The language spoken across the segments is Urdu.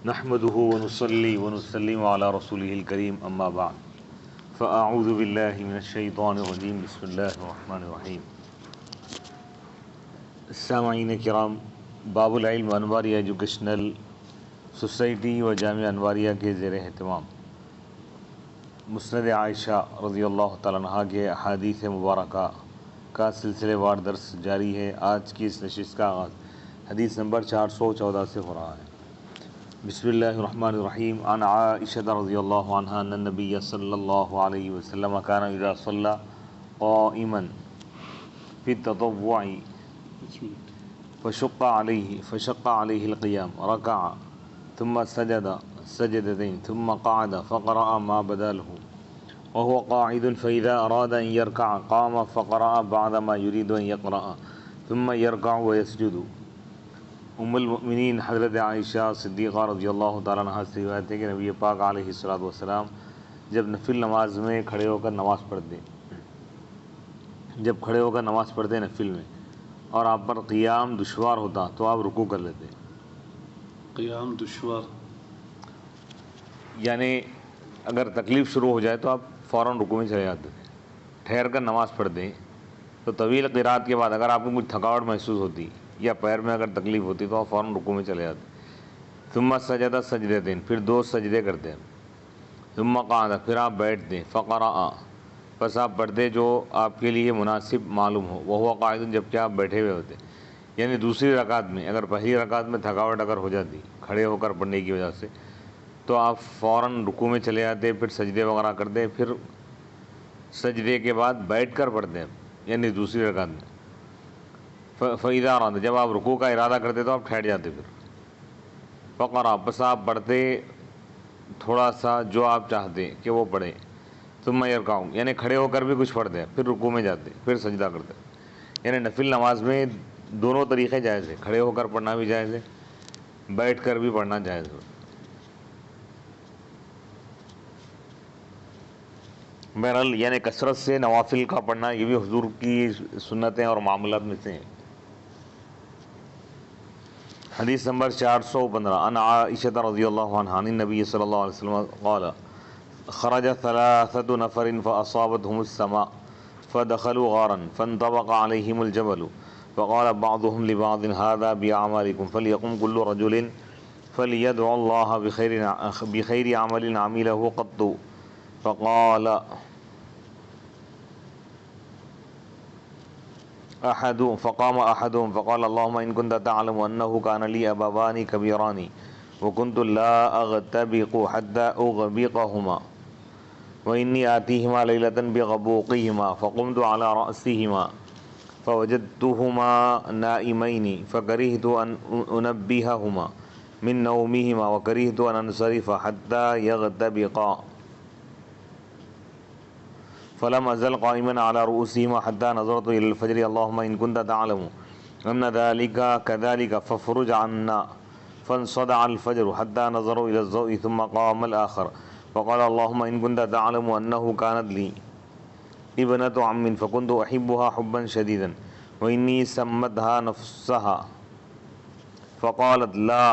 نحمده ونصلي ونسلم على رسوله الكريم اما بعد فاعوذ باللہ من الشیطان الرجیم بسم اللہ الرحمن الرحیم۔ سامعین کرام، باب العلم انواریہ ایجوکیشنل سوسائٹی و جامعہ انواریہ کے زیر اہتمام مسند عائشہ رضی اللہ تعالیٰ عنہ کے احادیث مبارکہ کا سلسلے وار درس جاری ہے۔ آج کی اس نشست کا آغاز حدیث نمبر 414 سے ہو رہا ہے۔ بسم اللہ الرحمن الرحیم۔ عن عائشہ رضی اللہ عنہ ان النبی صلی اللہ علیہ وسلم کان اذا صلی قائما فی التطوع فشق علیہ القیام رکع ثم سجد سجدتين ثم قعد فقرأ ما بدا له وهو قاعد فإذا أراد أن يركع قام فقرأ بعد ما يريد أن يقرأ ثم يركع ويسجد۔ ام المؤمنین حضرت عائشہ صدیقہ رضی اللہ تعالیٰ عنہ سے روایت ہے کہ نبی پاک علیہ السلام جب نفل نماز میں کھڑے ہو کر نماز پڑھتے نفل میں اور آپ پر قیام دشوار ہوتا تو آپ رکوع کر لیتے۔ قیام دشوار یعنی اگر تکلیف شروع ہو جائے تو آپ فوراً رکوع میں چلے جاتے تھے۔ ٹھہر کر نماز پڑھتے تو طویل قرات کے بعد اگر آپ کو کچھ تھکاوٹ محسوس ہوتی یا پیر میں اگر تکلیف ہوتی تو آپ فوراً رکوع میں چلے جاتے۔ ثم سجد سجدتين، پھر 2 سجدے کرتے ہیں۔ ثم قعد، پھر آپ بیٹھتے۔ فقرأ، پس آپ پڑھتے جو آپ کے لیے مناسب معلوم ہو۔ وهو قاعد، جب کہ آپ بیٹھے ہوئے ہوتے۔ یعنی دوسری رکعت میں اگر پہلی رکعت میں تھکاوٹ اگر ہو جاتی کھڑے ہو کر پڑھنے کی وجہ سے تو آپ فوراً رکوع میں چلے جاتے، پھر سجدے وغیرہ کرتے، پھر سجدے کے بعد بیٹھ کر پڑھتے ہیں یعنی دوسری رکعت میں۔ فَإِذَا أَرَادَ، جب آپ رکوع کا ارادہ کرتے تو آپ ٹھہر جاتے۔ پھر فقرأ، پس آپ پڑھتے تھوڑا سا جو آپ چاہتے کہ وہ پڑھیں۔ ثم يركع، یعنی کھڑے ہو کر بھی کچھ پڑھتے ہیں، پھر رکوع میں جاتے، پھر سجدہ کرتے۔ یعنی نفل نماز میں دونوں طریقے جائز ہیں، کھڑے ہو کر پڑھنا بھی جائز ہے، بیٹھ کر بھی پڑھنا جائز ہے۔ بہرحال یعنی کثرت سے نوافل کا پڑھنا یہ بھی حضور کی سنتیں اور معاملات میں سے ہیں۔ حدیث نمبر 415۔ عن عائشہ رضی اللہ عنہ عن النبی صلی اللہ علیہ وسلم قال خرج 3 نفر فأصابتهم السماء فدخلوا غارا فانطبق عليهم الجبل فقال بعضهم لبعض هذا بأعمالكم فليقم كل رجل فليدعو الله بخير عمل عمله قط فقام أحدهم فقال اللهم إن كنت تعلم أنه كان لي أبوان كبيران وكنت لا أغتبق حتى أغبقهما وإني آتيهما ليلة بغبوقهما فقمت على رأسهما فوجدتهما نائمين فكرهت أن أنبههما من نومهما وكرهت أن أنصرف حتى يغتبقا فلم أزل قائما على رؤوسهما حتى نظرت إلى الفجر اللهم إن كنت تعلم أن ذلك كذلك فافرج عنا فانصدع الفجر حتى نظروا إلى الضوء ثم قام الآخر فقال اللهم إن كنت تعلم أنه كانت لي ابنة عم فكنت أحبها حبا شديدا وإني سمتها نفسها فقالت لا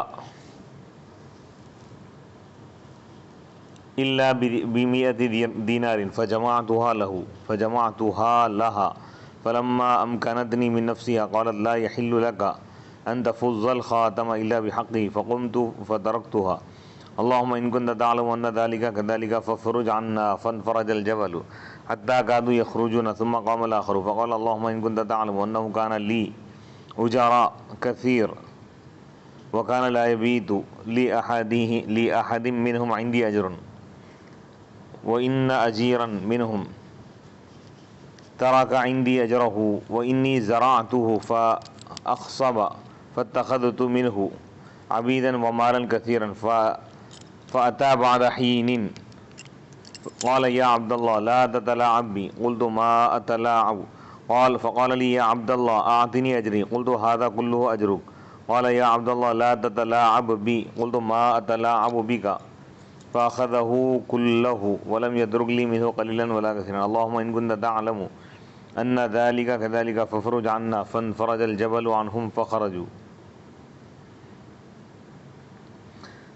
إلا ب100 دينار فجمعتها لها فلما أمكنتني من نفسها قالت لا يحل لك أن تفض الخاتم إلا بحقه فقمت فتركتها اللهم إن كنت تعلم أن ذلك كذلك فافرج عنا فانفرج الجبل حتى كادوا يخرجون ثم قام الآخر فقال اللهم إن كنت تعلم أنه كان لي أجراء كثير وكان لا يبيت لأحد منهم عندي أجر وإن أجيرا منهم ترك عندي أجره وإني زرعته فأخصب فاتخذت منه عبيدا ومالا كثيرا فأتى بعد حين قال يا عبد الله لا تتلاعب بي قلت ما أتلاعب فقال لي يا عبد الله أعطني أجري قلت هذا كله أجرك قال يا عبد الله لا تتلاعب بي قلت ما أتلاعب بك فأخذه كله ولم يترك لي منه قليلا ولا كثيرا اللهم إن كنت تعلم أن ذلك كذلك فافرج عنا فانفرج الجبل عنهم فخرجوا۔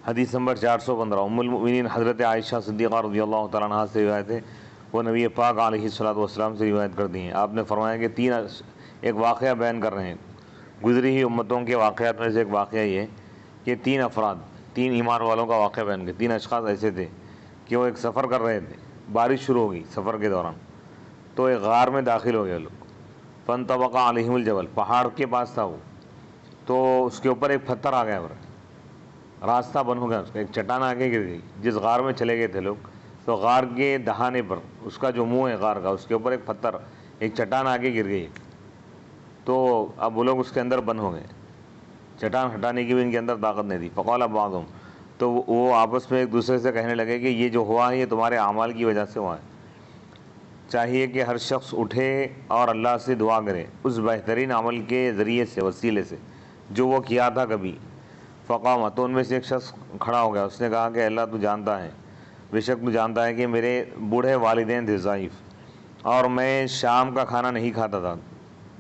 حدیث نمبر 415 ام المؤمنین حضرت عائشہ صدیقہ رضی اللہ تعالیٰ عنہ سے روایت ہے، وہ نبی پاک علیہ الصلوۃ والسلام سے روایت کرتی ہیں، آپ نے فرمایا کہ ایک واقعہ بیان کر رہے ہیں گزری ہوئی امتوں کے واقعات میں سے ایک واقعہ یہ ہے کہ 3 افراد، 3 ایمان والوں کا واقعہ بیان کر، 3 اشخاص ایسے تھے کہ وہ ایک سفر کر رہے تھے، بارش شروع ہو گئی سفر کے دوران، تو ایک غار میں داخل ہو گئے لوگ، فانطبق علیہم الجبل، پہاڑ کے پاس تھا وہ، تو اس کے اوپر ایک پتھر آ گیا، راستہ بند ہو گیا، اس کا ایک چٹان آگے گر گئی، جس غار میں چلے گئے تھے لوگ، تو غار کے دہانے پر، اس کا جو منہ ہے غار کا، اس کے اوپر ایک پتھر، ایک چٹان آگے گر گئی، تو اب وہ لوگ اس کے اندر بند ہو گئے، چٹان ہٹانے کی بھی ان کے اندر طاقت نہیں تھی، فقال بعضهم، تو وہ آپس میں ایک دوسرے سے کہنے لگے کہ یہ جو ہوا ہے یہ تمہارے اعمال کی وجہ سے ہوا ہے، چاہیے کہ ہر شخص اٹھے اور اللہ سے دعا کرے اس بہترین عمل کے ذریعے سے، وسیلے سے جو وہ کیا تھا کبھی۔ فقام، تو ان میں سے ایک شخص کھڑا ہو گیا، اس نے کہا کہ اللہ تو جانتا ہے، بے شک تو جانتا ہے کہ میرے بوڑھے والدین تھے ضعیف، اور میں شام کا کھانا نہیں کھاتا تھا،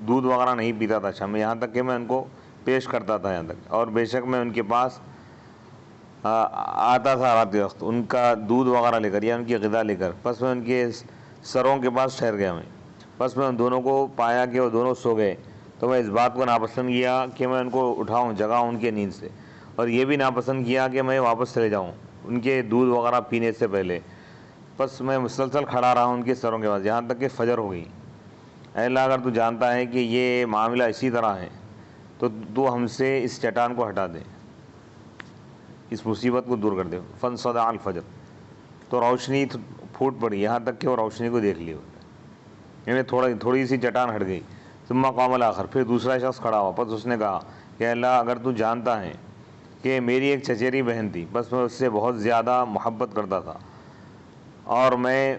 دودھ وغیرہ نہیں پیتا تھا شام میں، یہاں تک کہ میں ان کو پیش کرتا تھا یہاں تک، اور بے شک میں ان کے پاس آتا تھا رات کے وقت ان کا دودھ وغیرہ لے کر یا ان کی غذا لے کر، پس میں ان کے سروں کے پاس ٹھہر گیا، میں پس میں ان دونوں کو پایا کہ وہ دونوں سو گئے، تو میں اس بات کو ناپسند کیا کہ میں ان کو اٹھاؤں، جگاؤں ان کے نیند سے، اور یہ بھی ناپسند کیا کہ میں واپس چلے جاؤں ان کے دودھ وغیرہ پینے سے پہلے، پس میں مسلسل کھڑا رہا ان کے سروں کے پاس یہاں تک کہ فجر ہو گئی۔ اے اللہ، اگر تو جانتا ہے کہ یہ معاملہ اسی طرح ہے تو تو ہم سے اس چٹان کو ہٹا دے، اس مصیبت کو دور کر دے۔ فانصدع الفجر، تو روشنی پھوٹ پڑی یہاں تک کہ وہ روشنی کو دیکھ لی، یعنی تھوڑی سی چٹان ہٹ گئی۔ ثم قام الاخر، پھر دوسرا شخص کھڑا ہوا، پس اس نے کہا کہ اللہ، اگر تو جانتا ہے کہ میری ایک چچیری بہن تھی، بس میں اس سے بہت زیادہ محبت کرتا تھا، اور میں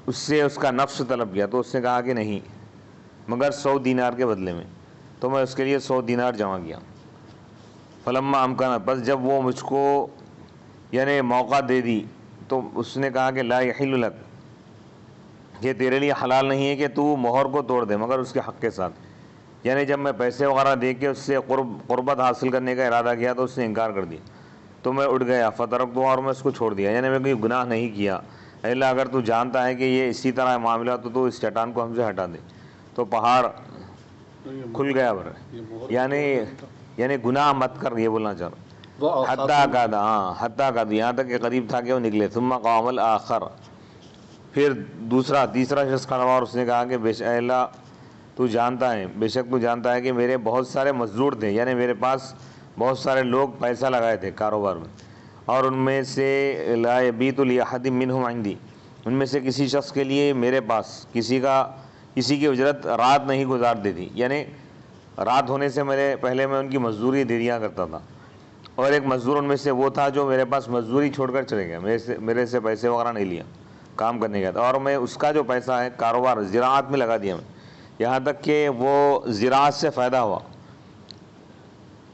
اس سے اس کا نفس طلب کیا، تو اس نے کہا کہ نہیں، مگر 100 دینار کے بدلے میں، تو میں اس کے لیے 100 دینار جمع کیا۔ فلما امکان، بس جب وہ مجھ کو یعنی موقع دے دی، تو اس نے کہا کہ لا یحل لک، یہ تیرے لیے حلال نہیں ہے کہ تو مہر کو توڑ دے مگر اس کے حق کے ساتھ، یعنی جب میں پیسے وغیرہ دے کے اس سے قربت حاصل کرنے کا ارادہ کیا تو اس نے انکار کر دیا، تو میں اٹھ گیا، فترکتہ، اور میں اس کو چھوڑ دیا، یعنی میں کوئی گناہ نہیں کیا۔ اے اللہ، اگر تو جانتا ہے کہ یہ اسی طرح معاملہ تو اس چٹان کو ہم سے ہٹا دے، تو پہاڑ کھل گیا، یعنی گناہ مت کر، یہ بولنا چاہ رہا، حتیٰ کا یہاں تک کہ قریب تھا کہ وہ نکلے۔ ثم قام الاخر، پھر تیسرا شخص کھڑا ہوا اور اس نے کہا کہ اے اللہ، تو جانتا ہے، بے شک تو جانتا ہے کہ میرے بہت سارے مزدور تھے، یعنی میرے پاس بہت سارے لوگ پیسہ لگائے تھے کاروبار میں، اور ان میں سے لا یبیت لاحد منہم عندی، ان میں سے کسی شخص کے لیے میرے پاس کسی کی اجرت رات نہیں گزار دیتی، یعنی رات ہونے سے پہلے میں ان کی مزدوری دے دیا کرتا تھا، اور ایک مزدور ان میں سے وہ تھا جو میرے پاس مزدوری چھوڑ کر چلے گیا، میرے سے پیسے وغیرہ نہیں لیا کام کرنے کا تھا، اور میں اس کا جو پیسہ ہے کاروبار زراعت میں لگا دیا میں، یہاں تک کہ وہ زراعت سے فائدہ ہوا۔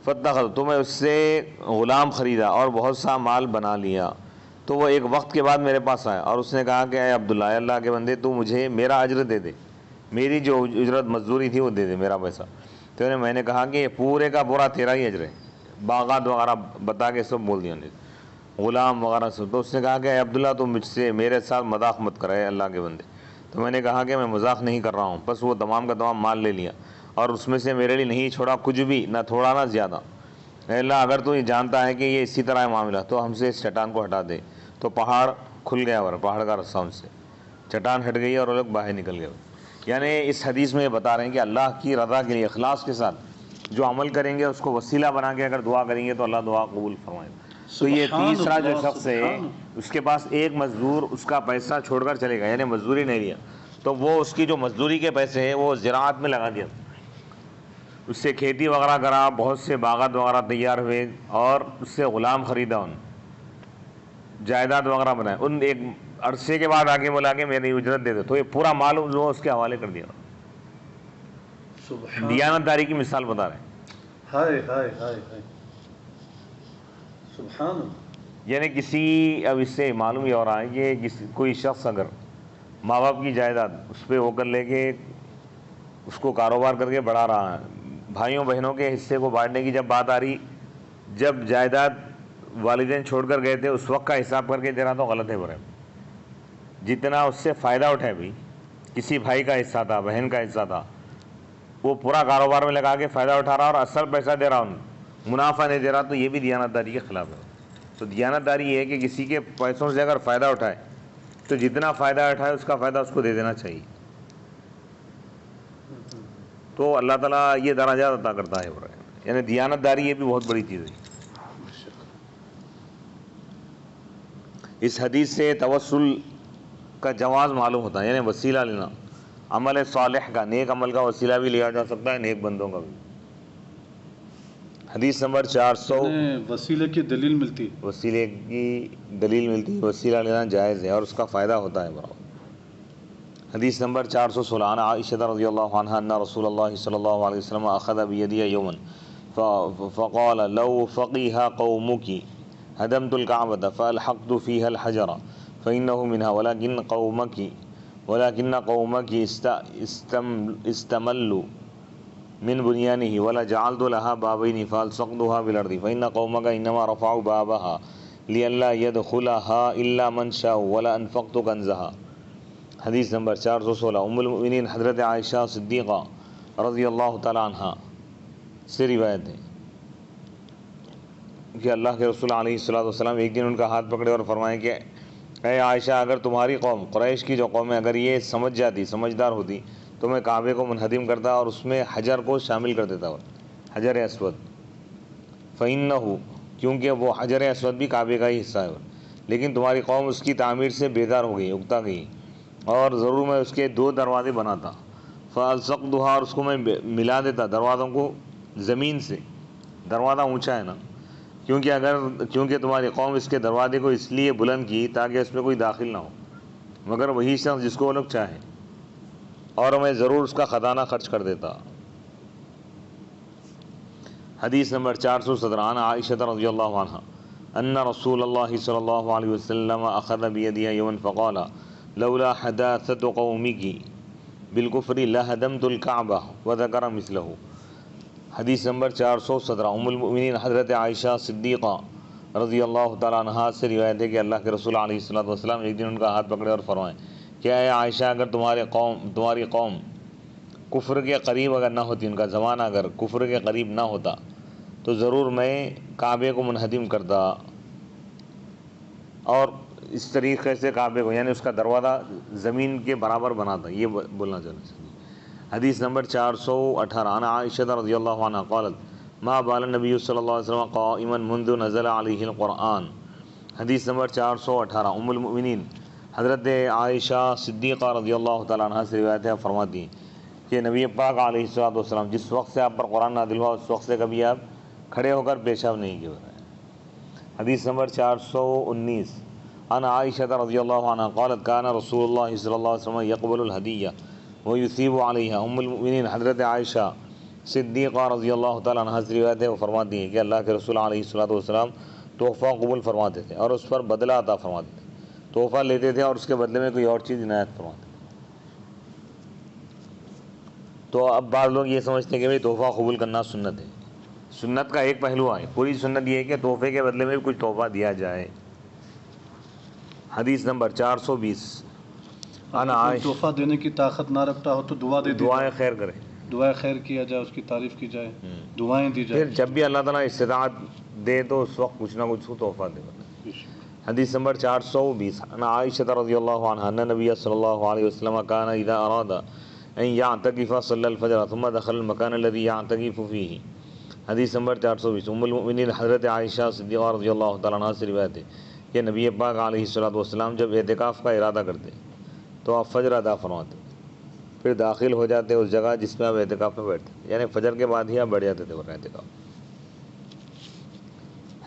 فتخذ، تو میں اس سے غلام خریدا اور بہت سا مال بنا لیا، تو وہ ایک وقت کے بعد میرے پاس آیا اور اس نے کہا کہ اے عبداللہ، اے اللہ کے بندے، تو مجھے میرا اجر دے دے، میری جو اجرت مزدوری تھی وہ دے دے، میرا پیسہ۔ تو میں نے کہا کہ یہ پورے کا پورا تیرا ہی اجر ہے، باغات وغیرہ بتا کے سب بول دیا غلام وغیرہ سب۔ تو اس نے کہا کہ اے عبداللہ، تو میرے ساتھ مذاق مت کرے اللہ کے بندے۔ تو میں نے کہا کہ میں مذاق نہیں کر رہا ہوں، بس وہ تمام کا تمام مال لے لیا اور اس میں سے میرے لیے نہیں چھوڑا کچھ بھی، نہ تھوڑا نہ زیادہ۔ اے اللہ، اگر تو یہ جانتا ہے کہ یہ اسی طرح ہے معاملہ تو ہم سے اس چٹان کو ہٹا دے۔ تو پہاڑ کھل گیا، اور پہاڑ کا رستہ ان سے چٹان ہٹ گئی اور وہ لوگ باہر نکل گئے۔ یعنی اس حدیث میں یہ بتا رہے ہیں کہ اللہ کی رضا کے لیے اخلاص کے ساتھ جو عمل کریں گے اس کو وسیلہ بنا کے اگر دعا کریں گے تو اللہ دعا قبول فرمائے گا۔ تو یہ تیسرا جو شخص ہے اس کے پاس ایک مزدور اس کا پیسہ چھوڑ کر چلے گا، یعنی مزدوری نہیں لیا، تو وہ اس کی جو مزدوری کے پیسے ہیں وہ زراعت میں لگا دیا، اس سے کھیتی وغیرہ کرا، بہت سے باغات وغیرہ تیار ہوئے، اور اس سے غلام خریدا، ان جائیداد وغیرہ بنائے، ان ایک عرصے کے بعد آگے بولا کہ میری اجرت دے دو، تو یہ پورا مال جو اس کے حوالے کر دیا۔ دیانت داری کی مثال بتا رہے ہیں۔ ہائے ہائے ہائے ہائے، سبحان اللہ۔ یعنی اب اس سے معلوم یہ ہو رہا ہے کہ کوئی شخص اگر ماں باپ کی جائیداد اس پہ وہ کر لے کے اس کو کاروبار کر کے بڑھا رہا ہے، بھائیوں بہنوں کے حصے کو بانٹنے کی جب بات آ رہی جب جائیداد والدین چھوڑ کر گئے تھے اس وقت کا حساب کر کے دے رہا تو غلط ہے برے. جتنا اس سے فائدہ اٹھائے بھی، کسی بھائی کا حصہ تھا، بہن کا حصہ تھا، وہ پورا کاروبار میں لگا کے فائدہ اٹھا رہا اور اصل پیسہ دے رہا ان منافع نہیں دے رہا، تو یہ بھی دیانت داری کے خلاف ہے. تو دیانت داری یہ ہے کہ کسی کے پیسوں سے اگر فائدہ اٹھائے تو جتنا فائدہ اٹھائے اس کا فائدہ اس کو دے دینا چاہیے. تو اللہ تعالیٰ یہ درجات عطا کرتا ہے برے. یعنی دیانت داری یہ بھی بہت بڑی چیز ہے. اس حدیث سے توسل کا جواز معلوم ہوتا ہے، یعنی وسیلہ لینا عمل صالح کا، نیک عمل کا وسیلہ بھی لیا جا سکتا ہے، نیک بندوں کا بھی. حدیث نمبر 400. وسیلے کی دلیل ملتی. وسیلے کی دلیل ملتی ہے، وسیلہ لینا جائز ہے اور اس کا فائدہ ہوتا ہے برابر. حدیث نمبر 416 عن عائشہ رضی اللہ عنہا ان رسول اللہ صلی اللہ علیہ وسلم اخذ بیدی یوما فقال لو فقیہ قومکی هدمت الكعبة فألحقت فيها الحجر فإنه منها ولكن قومك استملوا من بنيانه ولا جعلت لها بابين فألصقتها بالأرض فإن قومك إنما رفعوا بابها لئلا يدخلها إلا من شاء ولا أنفقت كنزها. حدیث نمبر 416 ام المؤمنین حضرت عائشہ صدیقہ رضی اللہ تعالی عنہ سے روایت ہے کہ اللہ کے رسول علیہ الصلوۃ والسلام ایک دن ان کا ہاتھ پکڑے اور فرمائے کہ اے عائشہ، اگر تمہاری قوم قریش کی جو قوم ہے اگر یہ سمجھدار ہوتی تو میں کعبے کو منہدم کرتا اور اس میں حجر کو شامل کر دیتا، حجر اسود. فإنہ، کیونکہ وہ حجر اسود بھی کعبے کا ہی حصہ ہے، لیکن تمہاری قوم اس کی تعمیر سے بیدار ہو گئی، اکتا گئی، اور ضرور میں اس کے 2 دروازے بناتا. فالصقتها، اور اس کو میں ملا دیتا دروازوں کو زمین سے. دروازہ اونچا ہے نا، کیونکہ تمہاری قوم اس کے دروازے کو اس لیے بلند کی تاکہ اس میں کوئی داخل نہ ہو مگر وہی شخص جس کو وہ لوگ چاہیں، اور میں ضرور اس کا خزانہ خرچ کر دیتا. حدیث نمبر 417 عن عائشہ رضی اللہ عنہ ان رسول اللہ صلی اللہ علیہ وسلم اخذ بیدیہ یوما فقال لولا حداثت قومکی بالکفر لہدمت الکعبہ وذکر مثلہ. حدیث نمبر 417 ام المؤمنین حضرت عائشہ صدیقہ رضی اللہ تعالیٰ عنہ سے روایت ہے کہ اللہ کے رسول علیہ الصلوۃ والسلام ایک دن ان کا ہاتھ پکڑے اور فرمائے کہ اے عائشہ، اگر تمہاری قوم کفر کے قریب اگر نہ ہوتی، ان کا زمانہ اگر کفر کے قریب نہ ہوتا تو ضرور میں کعبے کو منہدم کرتا اور اس طریقے سے کعبے کو، یعنی اس کا دروازہ زمین کے برابر بناتا. یہ بولنا چاہتے ہیں. حدیث نمبر 418 عن عائشہ رضی اللہ عنہ قالت ما بال النبی صلی اللہ علیہ وسلم قائما منذ نزل علیہ القرآن. حدیث نمبر 418 ام المؤمنین حضرت عائشہ صدیقہ رضی اللہ تعالیٰ عنہ سے روایت ہے، فرماتی ہیں کہ نبی پاک علیہ الصلوۃ والسلام جس وقت سے آپ پر قرآن نازل ہوا اس وقت سے کبھی آپ کھڑے ہو کر پیشاب نہیں کیے. حدیث نمبر 419 عن عائشہ رضی اللہ عنہ قالت کان رسول اللہ صلی اللہ علیہ وسلم یقبل الہدیہ ویثیب علیہا. ام المؤمنین حضرت عائشہ صدیقہ رضی اللہ تعالیٰ عنہ سے روایت ہے، وہ فرماتی ہیں کہ اللہ کے رسول علیہ الصلوۃ والسلام تحفہ قبول فرماتے تھے اور اس پر بدلہ عطا فرماتے تھے. تحفہ لیتے تھے اور اس کے بدلے میں کوئی اور چیز عنایت فرماتے تھے. تو اب بعض لوگ یہ سمجھتے ہیں کہ بھئی تحفہ قبول کرنا سنت ہے. سنت کا ایک پہلو ہے، پوری سنت یہ ہے کہ تحفے کے بدلے میں بھی کچھ تحفہ دیا جائے. حدیث نمبر 420 تحفہ دینے کی طاقت نہ رکھتا ہو تو دعا دے دی، دعائیں خیر کرے، دعائیں خیر کیا جائے، اس کی تعریف کی جائے، دعائیں دی جائے. پھر جب بھی اللہ تعالیٰ استطاعت دے تو اس وقت کچھ نہ کچھ تحفہ دے. حدیث نمبر 420 عن عائشہ رضی اللہ عنہا ان نبی صلی اللہ علیہ وسلم کان اذا اراد ان یعتکف صلی الفجر ثم دخل المکان الذي یعتکف فیہ. حدیث نمبر 420 ام المؤمنین حضرت عائشہ صدیقہ رضی اللہ تعالیٰ عنہ سے روایت ہے کہ نبی پاک علیہ الصلوۃ والسلام جب اعتکاف کا ارادہ کرتے تو آپ فجر ادا فرماتے، پھر داخل ہو جاتے اس جگہ جس میں آپ اعتکاف میں بیٹھتے، یعنی فجر کے بعد ہی آپ بیٹھ جاتے تھے ورنہ اعتکاف.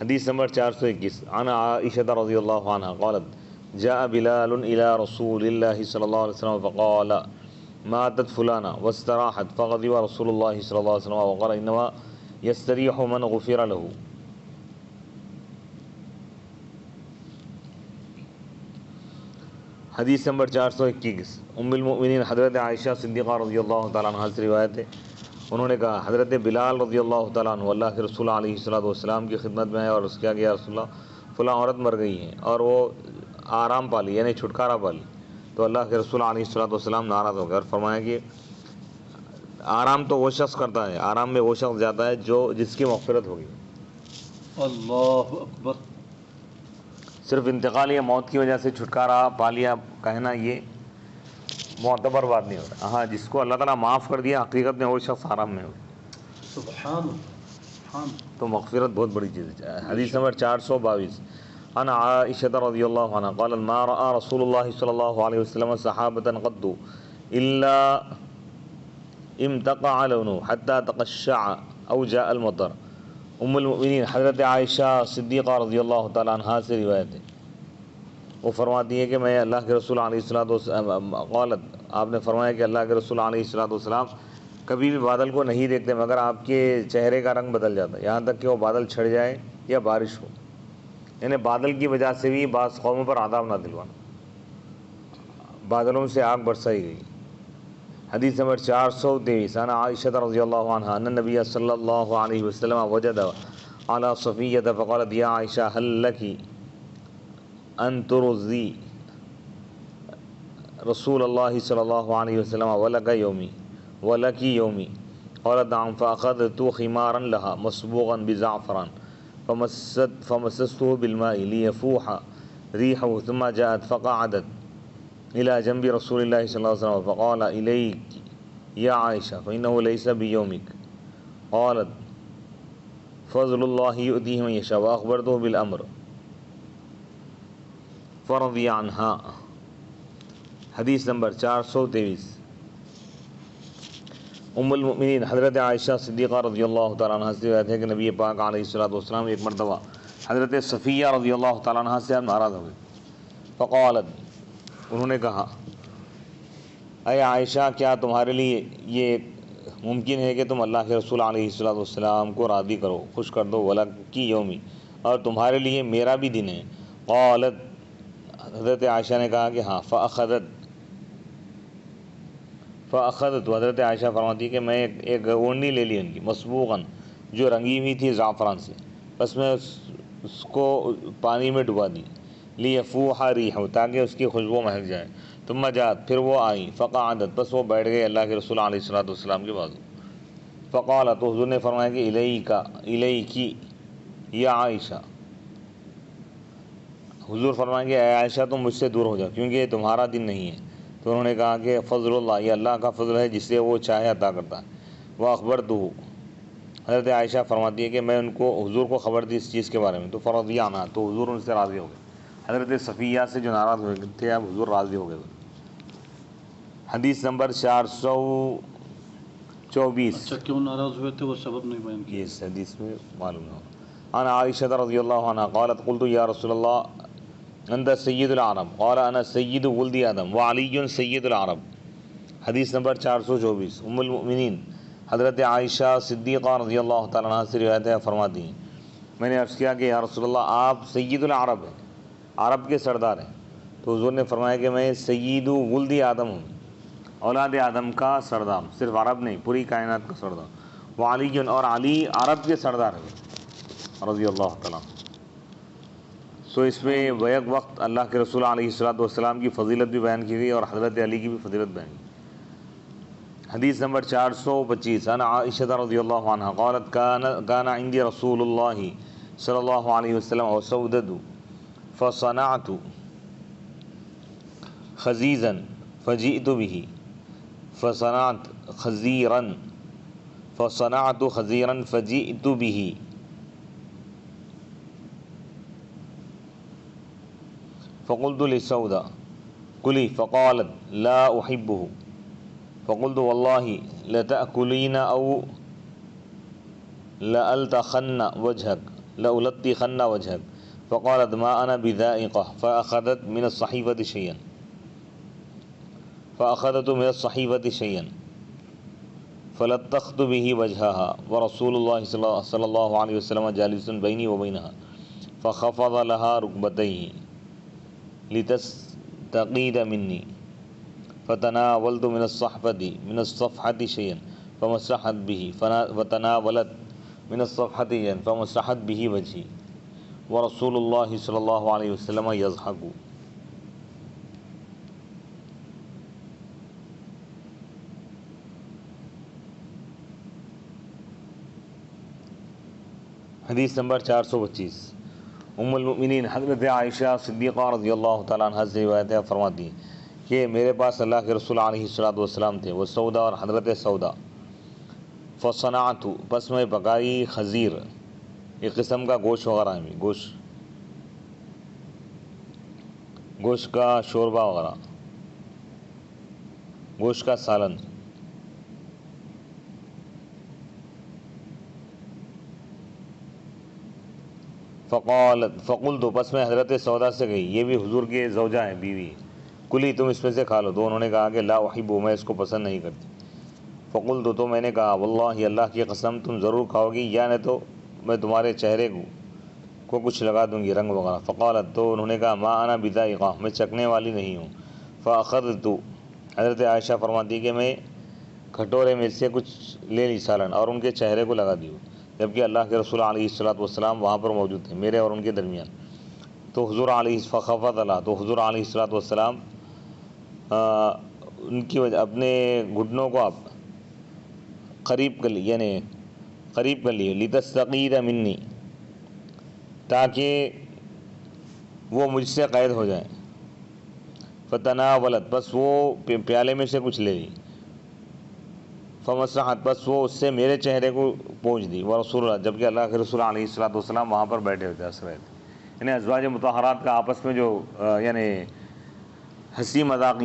حدیث نمبر 421 عن عائشہ رضی اللہ عنہ قالت جاء بلال الى رسول اللہ صلی اللہ علیہ وسلم فقال ماتت فلانا واستراحت فغضب رسول اللہ صلی اللہ علیہ وسلم وقال انما یستریح من غفر له. حدیث نمبر 421 ام المؤمنین حضرت عائشہ صدیقہ رضی اللہ تعالیٰ عنہ سے روایت ہے، انہوں نے کہا حضرت بلال رضی اللہ تعالیٰ عنہ اللہ کے رسول علیہ الصلوۃ والسلام کی خدمت میں ہے اور اس کیا یا رسول اللہ فلاں عورت مر گئی ہے اور وہ آرام پالی یعنی چھٹکارا پالی. تو اللہ کے رسول علیہ الصلوۃ والسلام ناراض ہو گئے اور فرمایا کہ آرام تو وہ شخص کرتا ہے, آرام میں وہ شخص جاتا ہے جس کی مغفرت ہوگی. اللہ اکبر. صرف انتقال یا موت کی وجہ سے چھٹکارا پا لیا کہنا یہ معتبر بات نہیں ہوتا. ہاں جس کو اللہ تعالیٰ معاف کر دیا حقیقت میں وہ شخص آرام میں ہو. سبحان اللہ. تو مغفرت بہت بڑی چیز ہے. حدیث نمبر 422 عن عائشہ رضی اللہ عنہ قال ما رأى رسول اللہ صلی اللہ علیہ وسلم صحابة قد الا امتقع لونه حتى تقشع او جاء المطر. ام المؤمنین حضرت عائشہ صدیقہ رضی اللہ تعالیٰ عنہ سے روایت ہے, وہ فرماتی ہے کہ میں اللہ کے رسول علیہ الصلوۃ والسلام قالت آپ نے فرمایا کہ اللہ کے رسول علیہ الصلوۃ والسلام کبھی بھی بادل کو نہیں دیکھتے مگر آپ کے چہرے کا رنگ بدل جاتا ہے یہاں تک کہ وہ بادل چھڑ جائے یا بارش ہو. یعنی بادل کی وجہ سے بھی بعض قوموں پر عذاب نازل ہوا, بادلوں سے آگ برسائی گئی. حدیث نمبر 423 عن عائشہ رضی اللہ عنہ ان النبی صلی اللہ علیہ وسلم وجد على صفیہ فقالت یا عائشہ هل لک ان ترضی رسول اللہ صلی اللہ علیہ وسلم ولک یومی قالت نعم فاخذت خمارا لها مصبوغا بزعفران فمسسته بالماء ليفوح ريحه ثم جاءت فقعدت إلى جنب رسول الله صلى الله عليه وسلم فقال إليك يا عائشة فإنه ليس بيومك قالت فضل الله يؤتيه من يشاء وأخبرته بالأمر فرضي عنها. حدیث نمبر 423 ام المؤمنین حضرت عائشہ صدیقہ رضی اللہ تعالیٰ عنہ سے روایت ہے کہ نبی پاک علیہ الصلوۃ والسلام ایک مرتبہ حضرت صفیہ رضی اللہ تعالیٰ عنہ سے ناراض ہو گئے. فقالت انہوں نے کہا اے عائشہ کیا تمہارے لیے یہ ممکن ہے کہ تم اللہ کے رسول علیہ الصلوۃ والسلام کو راضی کرو, خوش کر دو, ولکی یومی اور تمہارے لیے میرا بھی دن ہے. قالت حضرت عائشہ نے کہا کہ ہاں. فاخذت حضرت عائشہ فرماتی ہے کہ میں ایک اوڑھنی لے لی ان کی مصبوغاً جو رنگی ہوئی تھی زعفران سے, بس میں اس کو پانی میں ڈبا دی لیفوح ریحہ تاکہ اس کی خوشبو مہک جائے. ثم جاءت پھر وہ آئی فقعدت بس وہ بیٹھ گئے اللہ کے رسول علیہ الصلوۃ والسلام کے بازو. فقالت تو حضور نے فرمایا کہ الیکی یا عائشہ, حضور فرمائیں کہ اے عائشہ تم مجھ سے دور ہو جاؤ کیونکہ یہ تمہارا دن نہیں ہے. تو انہوں نے کہا کہ فضل اللہ یہ اللہ کا فضل ہے جس سے وہ چاہے عطا کرتا ہے. واخبرتہ حضرت عائشہ فرماتی ہے کہ میں ان کو حضور کو خبر دی اس چیز کے بارے میں. تو فرضی عنہ تو حضور ان سے راضی ہو گئے. حضرت صفیہ سے جو ناراض ہوئے تھے اب حضور راضی ہو گئے. حدیث نمبر 424 اچھا کیوں ناراض ہوئے تھے وہ سبب نہیں بیان کیا. یہ اس حدیث میں معلوم ہے. عن عائشہ رضی اللہ عنہ قالت قلت یا رسول اللہ انت سید العرب قال انا سید ولد آدم وعلی سید العرب. حدیث نمبر 424 ام المؤمنین حضرت عائشہ صدیقہ رضی اللہ تعالیٰ عنہ سے روایت ہے فرماتی ہیں میں نے عرض کیا کہ یا رسول اللہ آپ سید العرب ہیں, عرب کے سردار ہیں. تو حضور نے فرمایا کہ میں سید ولد آدم ہوں, اولاد آدم کا سردار, صرف عرب نہیں پوری کائنات کا سردار. وعلی اور علی عرب کے سردار ہیں رضی اللہ تعالیٰ. سو اس میں بیک وقت اللہ کے رسول علیہ الصلوۃ والسلام کی فضیلت بھی بیان کی گئی اور حضرت علی کی بھی فضیلت بیان کی. حدیث نمبر 425 عن عائشہ رضی اللہ عنہ قالت کان عندي رسول اللہ صلی اللہ علیہ وسلم وسودد فصنعت خزیزا فجئت به فصنعت خزیرا فجئت به فقلت لسودة كلي فقالت لا أحبه فقلت والله لتأكلين أو لألتخن وجهك فقالت ما أنا بذائقة فأخذت من الصحيفة شيئا فلطخت به وجهها ورسول الله صلى الله عليه وسلم جالس بيني وبينها فخفض لها ركبتيه لتستقيد مني فتناولت من الصفحة شيئا فمسحت به وتناولت من الصفحة فمسحت به وجهي ورسول الله صلى الله عليه وسلم يضحك. حدیث نمبر 425. ام المؤمنین حضرت عائشہ صدیقہ رضی اللہ تعالیٰ عنہ سے روایت ہے، فرماتی ہیں کہ میرے پاس اللہ کے رسول علیہ السلام تھے، وہ سودا اور حضرت سودا. فصنعت، پس میں پکائی، خزیر ایک قسم کا گوشت وغیرہ ہے، گوشت کا شوربہ وغیرہ، گوشت کا سالن. فقلت، پس میں حضرت سودا سے گئی، یہ بھی حضور کے زوجہ ہیں، بیوی، کلی تم اس میں سے کھا لو. تو انہوں نے کہا کہ لا احب، میں اس کو پسند نہیں کرتی. فقلت، تو میں نے کہا واللہ، اللہ کی قسم تم ضرور کھاؤ گی، یا نہیں تو میں تمہارے چہرے کو کچھ لگا دوں گی، رنگ وغیرہ. فقالت، تو انہوں نے کہا ما انا بذائقہ، میں چکھنے والی نہیں ہوں. فاخذت، حضرت عائشہ فرماتی کہ میں کھٹورے میں سے کچھ لے لی سالن اور ان کے چہرے کو لگا دی، جبکہ اللہ کے رسول علیہ السلام وہاں پر موجود تھے، میرے اور ان کے درمیان. تو حضور علیہ فخفض اللہ، تو حضور علیہ السلام ان کی وجہ اپنے گھٹنوں کو آپ قریب کر لی، یعنی قریب کر لیے، لتستقید منی، تاکہ وہ مجھ سے قید ہو جائیں. فتناولت، بس وہ پیالے میں سے کچھ لے لی. فمسحت، بس وہ اس سے میرے چہرے کو پہنچ دی. ورسول اللہ، جبکہ اللہ کے رسول علیہ السلام وہاں پر بیٹھے ہوتے، ہنس رہے تھے. یعنی ازواج مطہرات کا آپس میں جو یعنی ہنسی مذاق